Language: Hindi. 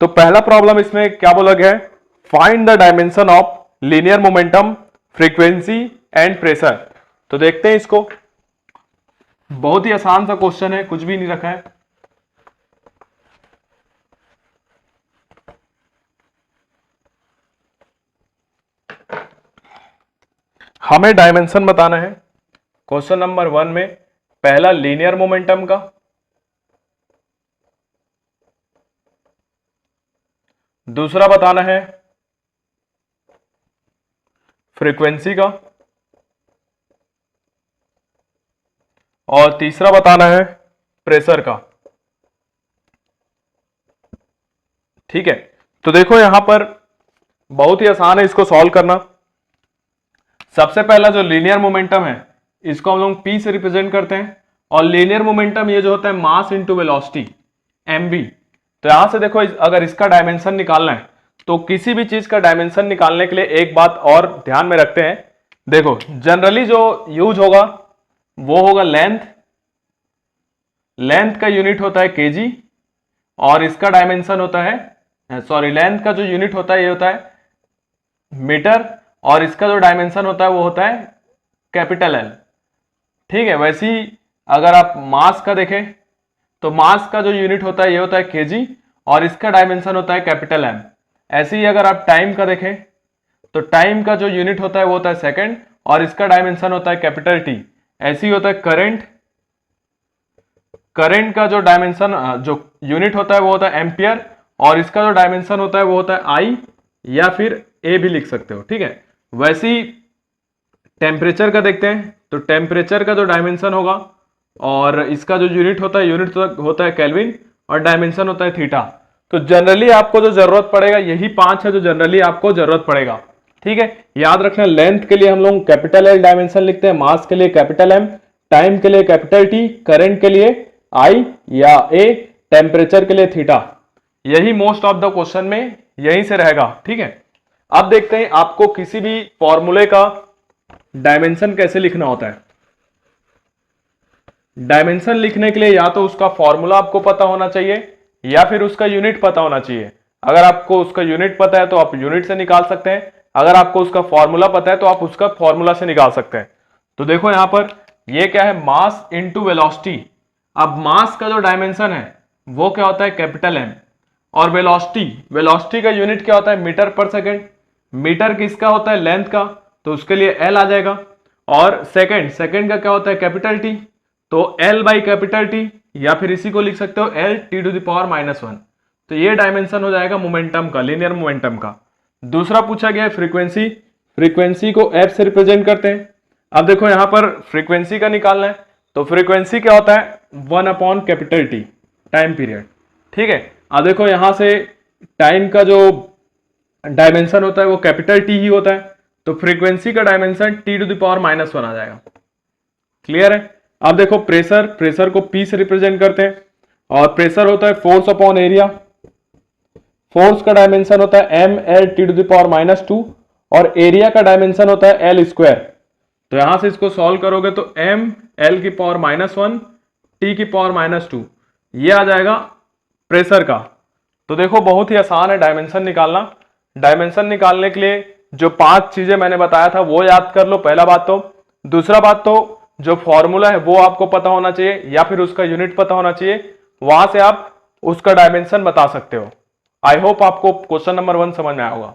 तो पहला प्रॉब्लम इसमें क्या बोला गया है, find the dimension of linear momentum, frequency and pressure. तो देखते हैं इसको, बहुत ही आसान सा क्वेश्चन है, कुछ भी नहीं रखा है। हमें डायमेंशन बताना है क्वेश्चन नंबर 1 में, पहला लीनियर मोमेंटम का, दूसरा बताना है फ्रीक्वेंसी का, और तीसरा बताना है प्रेशर का। ठीक है, तो देखो यहां पर बहुत ही आसान है इसको सॉल्व करना। सबसे पहला जो लीनियर मोमेंटम है इसको हम लोग P से रिप्रेजेंट करते हैं, और लीनियर मोमेंटम ये जो होता है मास इंटू वेलोसिटी mv। तो यहां से देखो अगर इसका डायमेंशन निकालना है तो किसी भी चीज का डायमेंशन निकालने के लिए एक बात और ध्यान में रखते हैं। देखो जनरली जो यूज होगा वो होगा लेंथ, लेंथ का यूनिट होता है केजी, और इसका डायमेंशन होता है, सॉरी लेंथ का जो यूनिट होता है ये होता है मीटर, और इसका जो डायमेंशन होता है वो होता है कैपिटल एल। ठीक है, वैसे ही अगर आप मास का देखें तो मास का जो यूनिट होता है ये होता है केजी, और इसका डायमेंशन होता है कैपिटल एम। ऐसे ही अगर आप टाइम का देखें तो टाइम का जो यूनिट होता है वो होता है सेकंड, और इसका डायमेंशन होता है कैपिटल टी। ऐसे ही होता है करंट, करंट का जो डायमेंशन जो यूनिट होता है वो होता है एम्पियर, और इसका जो डायमेंशन होता है वो होता है आई, या फिर ए भी लिख सकते हो। ठीक है, वैसे ही टेम्परेचर का देखते हैं तो टेम्परेचर का जो डायमेंशन होगा और इसका जो यूनिट होता है यूनिट होता है केल्विन, और डायमेंशन होता है थीटा। तो जनरली आपको जो जरूरत पड़ेगा यही 5 है जो जनरली आपको जरूरत पड़ेगा। ठीक है, याद रखना लेंथ के लिए हम लोग कैपिटल एल डायमेंशन लिखते हैं, मास के लिए कैपिटल एम, टाइम के लिए कैपिटल टी, करंट के लिए आई या ए, टेम्परेचर के लिए थीटा। यही मोस्ट ऑफ द क्वेश्चन में यहीं से रहेगा। ठीक है, अब देखते हैं आपको किसी भी फॉर्मूले का डायमेंशन कैसे लिखना होता है। डायमेंशन लिखने के लिए या तो उसका फॉर्मूला आपको पता होना चाहिए या फिर उसका यूनिट पता होना चाहिए। अगर आपको उसका यूनिट पता है तो आप यूनिट से निकाल सकते हैं, अगर आपको उसका फॉर्मूला पता है तो आप उसका फॉर्मूला से निकाल सकते हैं। तो देखो यहां पर ये क्या है, मास इंटू वेलोसिटी। अब मास का जो डायमेंशन है वो क्या होता है कैपिटल एम, और वेलोसिटी, वेलोसिटी का यूनिट क्या होता है मीटर पर सेकेंड। मीटर किसका होता है लेंथ का, तो उसके लिए एल आ जाएगा। और सेकेंड, सेकेंड का क्या होता है कैपिटल टी, तो एल बाई कैपिटल टी, या फिर इसी को लिख सकते हो L T to the power -1। तो ये डायमेंशन हो जाएगा मोमेंटम का, लीनियर मोमेंटम का। दूसरा पूछा गया है फ्रीक्वेंसी, फ्रीक्वेंसी को एफ से रिप्रेजेंट करते हैं। अब देखो यहां पर फ्रीक्वेंसी का निकालना है, तो फ्रीक्वेंसी क्या होता है 1 कैपिटल टी, टाइम पीरियड। ठीक है, अब देखो यहां से टाइम का जो डायमेंशन होता है वो कैपिटल टी ही होता है, तो फ्रीक्वेंसी का dimension T to the power -1 आ जाएगा। क्लियर है। अब देखो प्रेशर, प्रेशर को पी से रिप्रेजेंट करते हैं, और प्रेशर होता है फोर्स अपॉन एरिया। फोर्स का डायमेंशन होता है M L T to the power -2, और एरिया का डायमेंशन होता है एल स्क्वायर। तो यहां से इसको सॉल्व करोगे तो एम एल की पावर -1 टी की पावर -2, ये आ जाएगा प्रेशर का। तो देखो बहुत ही आसान है डायमेंशन निकालना। डायमेंशन निकालने के लिए जो 5 चीजें मैंने बताया था वो याद कर लो, पहला बात तो। दूसरा बात तो जो फॉर्मूला है वो आपको पता होना चाहिए या फिर उसका यूनिट पता होना चाहिए, वहां से आप उसका डायमेंशन बता सकते हो। आई होप आपको क्वेश्चन नंबर 1 समझ में आया होगा।